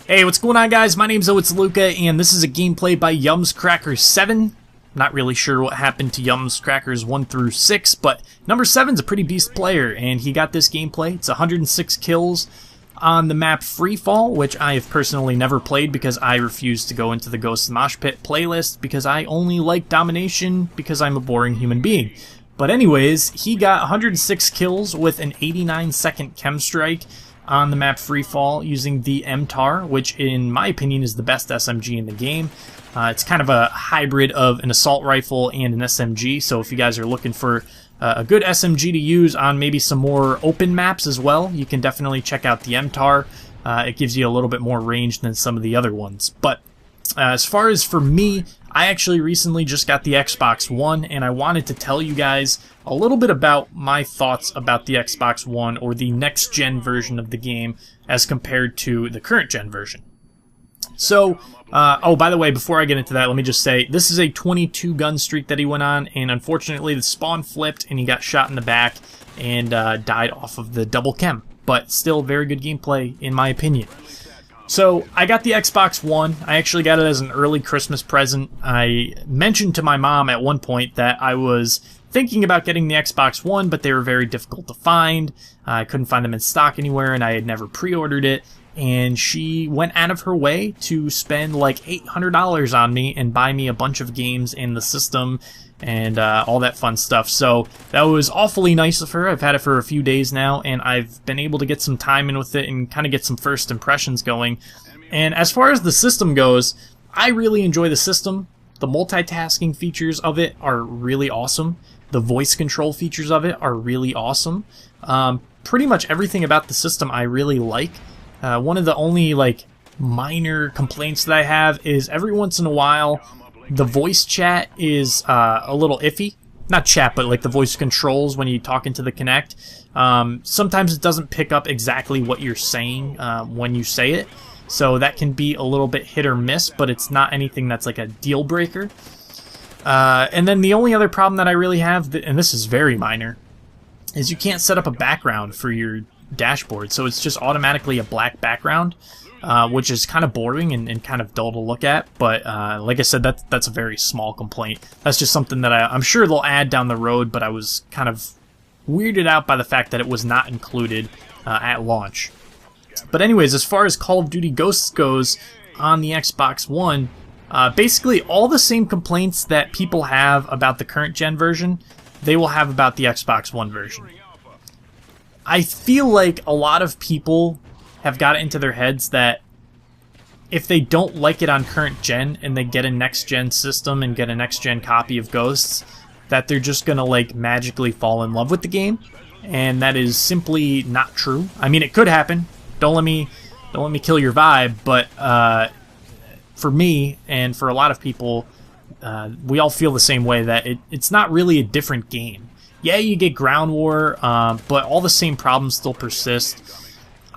Hey, what's going on, guys? My name's It's Luca, and this is a gameplay by Yum's Crackers 7. Not really sure what happened to Yum's Crackers 1 through 6, but number 7's a pretty beast player, and he got this gameplay. It's 106 kills on the map Freefall, which I have personally never played because I refuse to go into the Ghost Mosh Pit playlist because I only like domination because I'm a boring human being. But anyways, he got 106 kills with an 89-second KEM strike on the map Freefall using the MTAR, which in my opinion is the best SMG in the game. It's kind of a hybrid of an assault rifle and an SMG, so if you guys are looking for a good SMG to use on maybe some more open maps as well, you can definitely check out the MTAR. It gives you a little bit more range than some of the other ones. But as far as for me, I actually recently just got the Xbox One, and I wanted to tell you guys a little bit about my thoughts about the Xbox One, or the next-gen version of the game, as compared to the current-gen version. So, oh, by the way, before I get into that, let me just say, this is a 22-gun streak that he went on, and unfortunately the spawn flipped, and he got shot in the back, and died off of the double KEM. But still, very good gameplay, in my opinion. So, I got the Xbox One. I actually got it as an early Christmas present. I mentioned to my mom at one point that I was thinking about getting the Xbox One, but they were very difficult to find. I couldn't find them in stock anywhere, and I had never pre-ordered it. And she went out of her way to spend like $800 on me and buy me a bunch of games in the system and all that fun stuff. So that was awfully nice of her. I've had it for a few days now, and I've been able to get some time in with it and kind of get some first impressions going. And as far as the system goes, I really enjoy the system. The multitasking features of it are really awesome. The voice control features of it are really awesome. Pretty much everything about the system I really like. One of the only like minor complaints that I have is every once in a while the voice chat is a little iffy. Not chat, but like the voice controls when you talk into the Kinect. Sometimes it doesn't pick up exactly what you're saying when you say it. So that can be a little bit hit or miss, but it's not anything that's like a deal breaker. And then the only other problem that I really have, and this is very minor, is you can't set up a background for your dashboard. So it's just automatically a black background. Which is kind of boring and kind of dull to look at, but like I said, that's a very small complaint. That's just something that I'm sure they'll add down the road, but I was kind of weirded out by the fact that it was not included at launch. But anyways, as far as Call of Duty Ghosts goes on the Xbox One, basically all the same complaints that people have about the current gen version, they will have about the Xbox One version. I feel like a lot of people have got it into their heads that if they don't like it on current gen and they get a next gen system and get a next gen copy of Ghosts, that they're just gonna like magically fall in love with the game, and that is simply not true. I mean, it could happen. Don't let me kill your vibe, but for me and for a lot of people, we all feel the same way, that it's not really a different game. Yeah, you get ground war, but all the same problems still persist.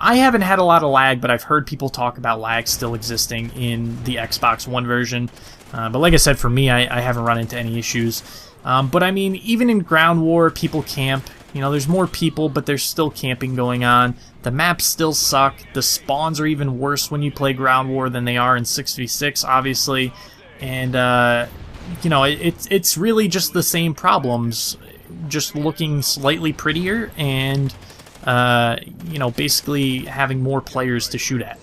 I haven't had a lot of lag, but I've heard people talk about lag still existing in the Xbox One version. But like I said, for me, I haven't run into any issues. But I mean, even in ground war, people camp. You know, there's more people, but there's still camping going on. The maps still suck. The spawns are even worse when you play ground war than they are in 6v6, obviously. And, you know, it's really just the same problems, just looking slightly prettier and you know, basically having more players to shoot at.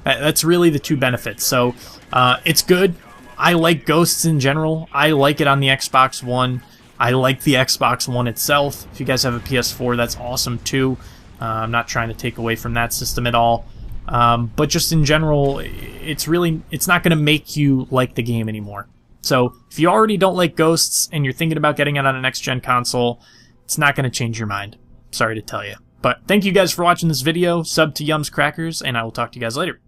That's really the two benefits. So it's good. I like Ghosts in general. I like it on the Xbox One. I like the Xbox One itself. If you guys have a PS4, that's awesome too. I'm not trying to take away from that system at all. But just in general, it's not going to make you like the game anymore. So if you already don't like Ghosts and you're thinking about getting it on a next-gen console, it's not going to change your mind. Sorry to tell you. But thank you guys for watching this video. Sub to Yum's Crackers, and I will talk to you guys later.